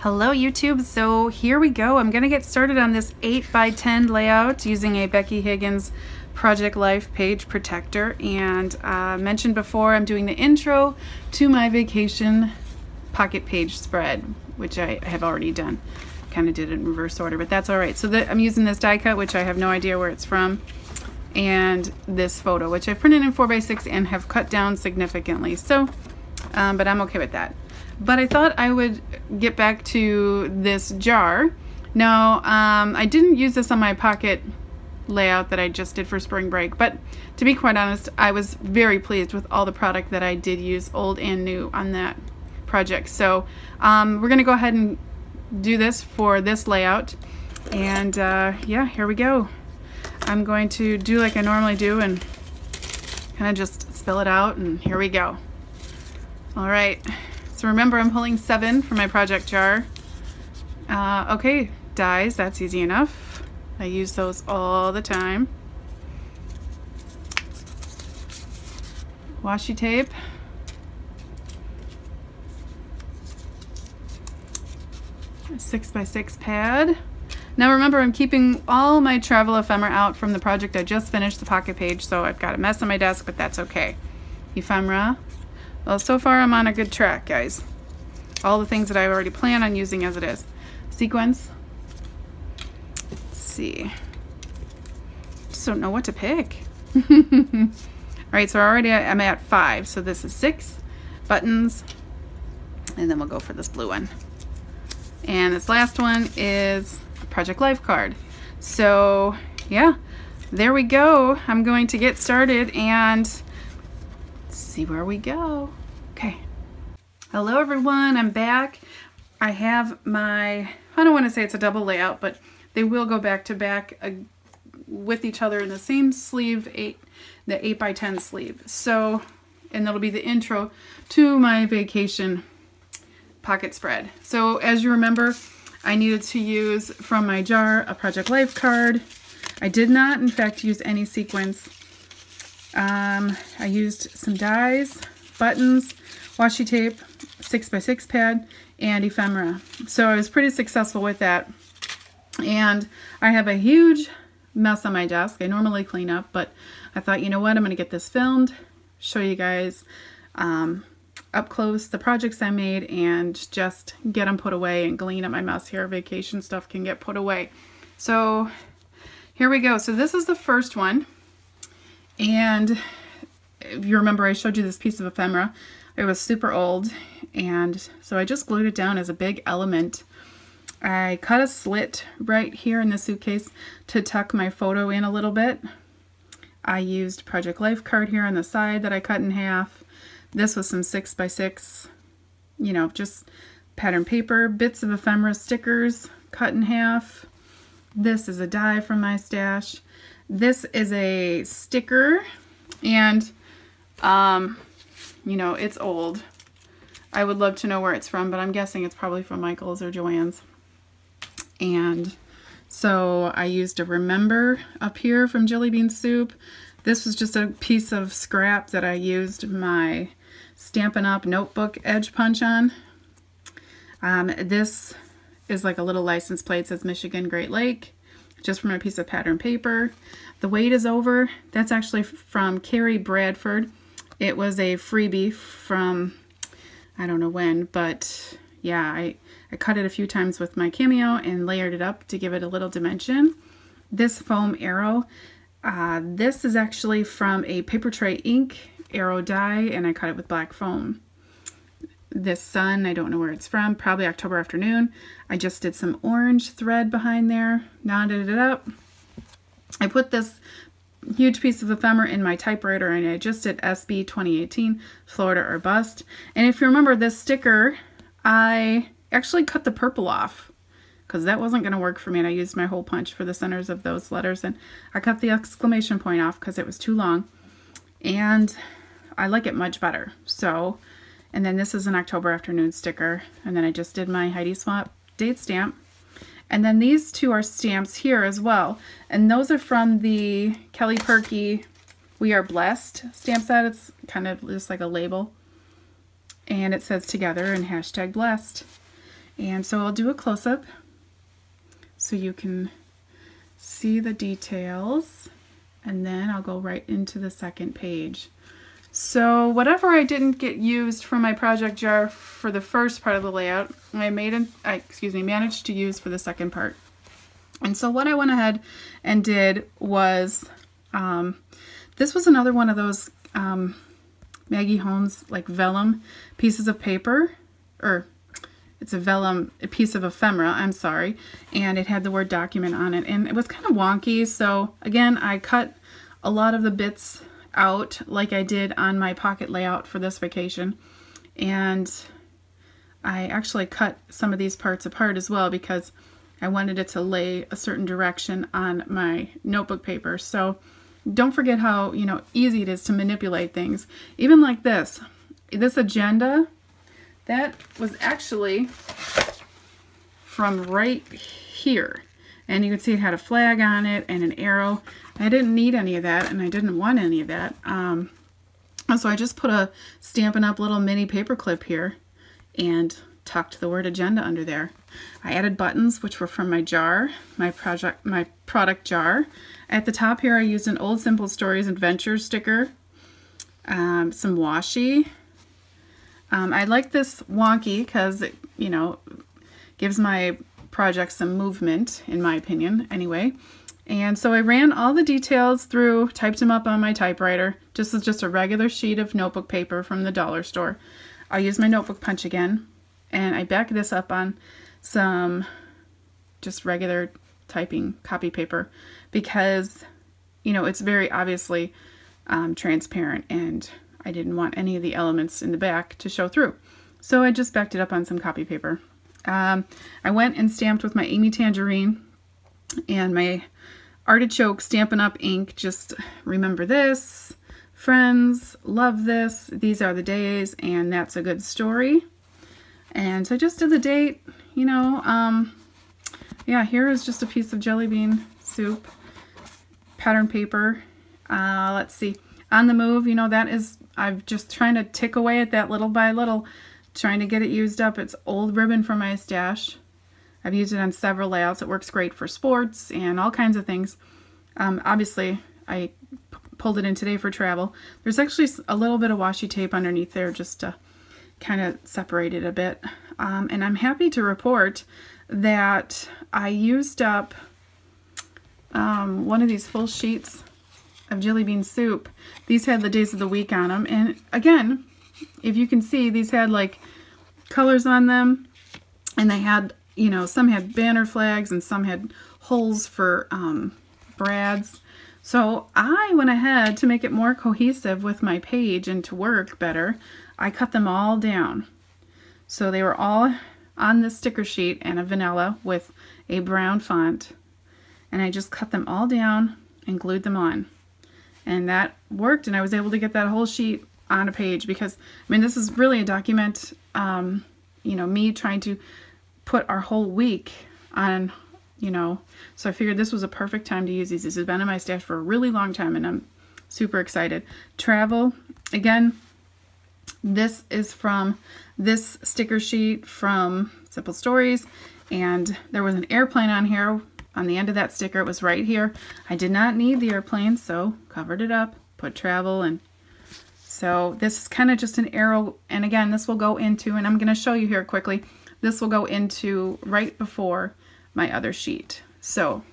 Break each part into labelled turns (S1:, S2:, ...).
S1: Hello YouTube, so here we go. I'm gonna get started on this 8x10 layout using a Becky Higgins Project Life page protector, and mentioned before I'm doing the intro to my vacation pocket page spread, which I have already done. Kind of did it in reverse order, but that's all right. So I'm using this die cut, which I have no idea where it's from, and this photo, which I printed in 4x6 and have cut down significantly. So, but I'm okay with that. But I thought I would get back to this jar. Now, I didn't use this on my pocket layout that I just did for spring break, but to be quite honest, I was very pleased with all the product that I did use, old and new, on that project. So we're gonna go ahead and do this for this layout, and yeah, here we go. I'm going to do like I normally do and kind of just spill it out, and here we go. All right. So remember, I'm pulling 7 for my project jar. Okay, dies, that's easy enough. I use those all the time. Washi tape. A 6x6 pad. Now remember, I'm keeping all my travel ephemera out from the project I just finished, the pocket page, so I've got a mess on my desk, but that's okay. Ephemera. Well, so far I'm on a good track, guys. All the things that I already plan on using as it is. Sequins. Let's see. Just don't know what to pick. All right, so already I'm at 5. So this is 6 buttons, and then we'll go for this blue one. And this last one is a Project Life card. So yeah, there we go. I'm going to get started and see where we go. Okay. Hello everyone, I'm back. I have my, I don't want to say it's a double layout, but they will go back to back with each other in the same sleeve, the 8x10 sleeve. So, and that'll be the intro to my vacation pocket spread. So as you remember, I needed to use from my jar a Project Life card. I did not, in fact, use any sequins. I used some dies, buttons, washi tape, 6x6 pad, and ephemera. So I was pretty successful with that. And I have a huge mess on my desk. I normally clean up, but I thought, you know what, I'm going to get this filmed, show you guys up close the projects I made, and just get them put away and clean up my mess here. Vacation stuff can get put away. So here we go. So this is the first one. And if you remember, I showed you this piece of ephemera. It was super old, and so I just glued it down as a big element. I cut a slit right here in the suitcase to tuck my photo in a little bit. I used Project Life card here on the side that I cut in half. This was some 6x6, you know, just pattern paper, bits of ephemera stickers cut in half. This is a die from my stash. This is a sticker, and you know, it's old. I would love to know where it's from, but I'm guessing it's probably from Michael's or Joann's. And so I used a remember up here from Jelly Bean Soup. This was just a piece of scrap that I used my Stampin'Up notebook edge punch on. This is like a little license plate. It says Michigan Great Lake, just from a piece of pattern paper. The weight is over. That's actually from Carrie Bradford. It was a freebie from, I don't know when, but yeah, I cut it a few times with my Cameo and layered it up to give it a little dimension. This foam arrow, this is actually from a paper tray ink arrow die, and I cut it with black foam. This sun, I don't know where it's from, probably October Afternoon. I just did some orange thread behind there, knotted it up. I put this huge piece of ephemera in my typewriter, and I just did SB 2018, Florida or Bust. And if you remember this sticker, I actually cut the purple off because that wasn't going to work for me, and I used my hole punch for the centers of those letters, and I cut the exclamation point off because it was too long, and I like it much better. So, and then this is an October Afternoon sticker, and then I just did my Heidi Swap date stamp. And then these two are stamps here as well, and those are from the Kelly Perky We Are Blessed stamp set. It's kind of just like a label, and it says together and hashtag blessed. And so I'll do a close-up so you can see the details, and then I'll go right into the second page. So whatever I didn't get used from my project jar for the first part of the layout, I managed to use for the second part. And so what I went ahead and did was, this was another one of those Maggie Holmes like vellum pieces of paper, or it's a vellum, a piece of ephemera, I'm sorry, and it had the word document on it, and it was kind of wonky. So again, I cut a lot of the bits out like I did on my pocket layout for this vacation, and I actually cut some of these parts apart as well because I wanted it to lay a certain direction on my notebook paper. So don't forget how, you know, easy it is to manipulate things. Even like this agenda, that was actually from right here. And you can see it had a flag on it and an arrow. I didn't need any of that, and I didn't want any of that. So I just put a Stampin' Up! Little mini paper clip here and tucked the word agenda under there. I added buttons, which were from my jar, my product jar. At the top here, I used an Old Simple Stories Adventures sticker, some washi. I like this wonky because it, you know, gives my project some movement, in my opinion, anyway. And so I ran all the details through, typed them up on my typewriter. This is just a regular sheet of notebook paper from the dollar store. I used my notebook punch again, and I backed this up on some just regular typing copy paper because, you know, it's very obviously transparent, and I didn't want any of the elements in the back to show through. So I just backed it up on some copy paper. I went and stamped with my Amy Tangerine and my artichoke Stampin' Up! Ink. Just remember this, friends, love this, these are the days, and that's a good story. And so I just did the date, you know. Yeah, here is just a piece of jelly bean soup, pattern paper. Let's see, on the move, you know, that is, I'm just trying to tick away at that little by little, trying to get it used up. It's old ribbon from my stash. I've used it on several layouts. It works great for sports and all kinds of things. Obviously, I pulled it in today for travel. There's actually a little bit of washi tape underneath there just to kind of separate it a bit. And I'm happy to report that I used up one of these full sheets of jelly bean soup. These had the days of the week on them. And again, if you can see, these had like colors on them, and they had, you know, some had banner flags and some had holes for brads. So I went ahead to make it more cohesive with my page and to work better. I cut them all down. So they were all on this sticker sheet and a vanilla with a brown font. And I just cut them all down and glued them on. And that worked, and I was able to get that whole sheet on a page because, I mean, this is really a document, you know, me trying to put our whole week on, you know, so I figured this was a perfect time to use these. This has been in my stash for a really long time, and I'm super excited. Travel, again, this is from this sticker sheet from Simple Stories, and there was an airplane on here. On the end of that sticker, it was right here. I did not need the airplane, so covered it up, put travel, and so this is kind of just an arrow. And again, this will go into, and I'm going to show you here quickly, this will go into right before my other sheet. So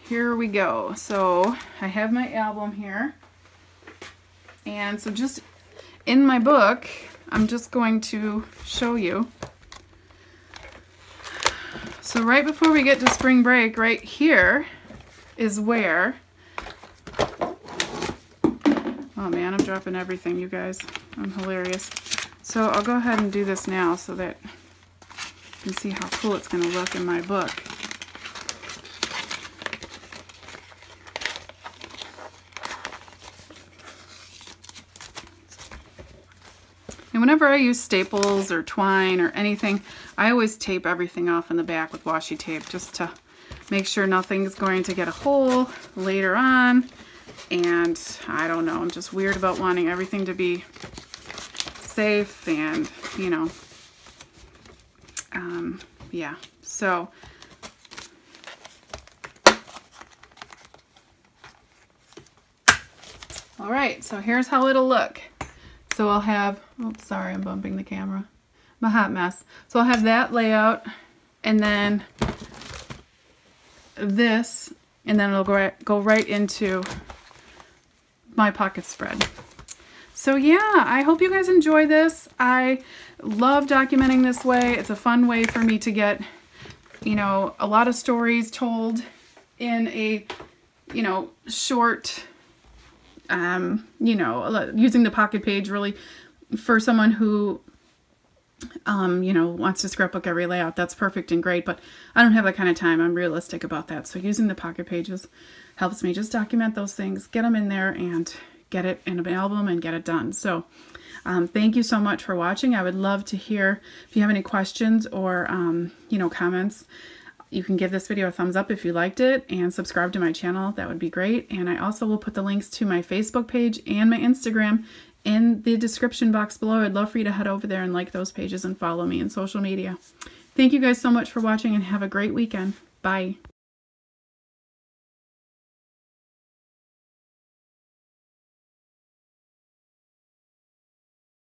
S1: here we go. So I have my album here, and so just in my book, I'm just going to show you. So right before we get to spring break, right here is where, oh man, I'm dropping everything, you guys. I'm hilarious. So I'll go ahead and do this now so that you can see how cool it's going to look in my book. And whenever I use staples or twine or anything, I always tape everything off in the back with washi tape just to make sure nothing's going to get a hole later on. And I don't know, I'm just weird about wanting everything to be safe and, you know, Yeah, so all right, so here's how it'll look. So I'll have, oops, sorry, I'm bumping the camera. I'm a hot mess. So I'll have that layout, and then this, and then it'll go right into my pocket spread. So yeah, I hope you guys enjoy this. I love documenting this way. It's a fun way for me to get, you know, a lot of stories told in a, you know, short, you know, using the pocket page really for someone who, you know, wants to scrapbook every layout. That's perfect and great, but I don't have that kind of time. I'm realistic about that. So using the pocket pages helps me just document those things, get them in there, and get it in an album and get it done. So thank you so much for watching. I would love to hear if you have any questions or you know, comments. You can give this video a thumbs up if you liked it, and subscribe to my channel. That would be great. And I also will put the links to my Facebook page and my Instagram in the description box below. I'd love for you to head over there and like those pages and follow me on social media. Thank you guys so much for watching, and have a great weekend. Bye.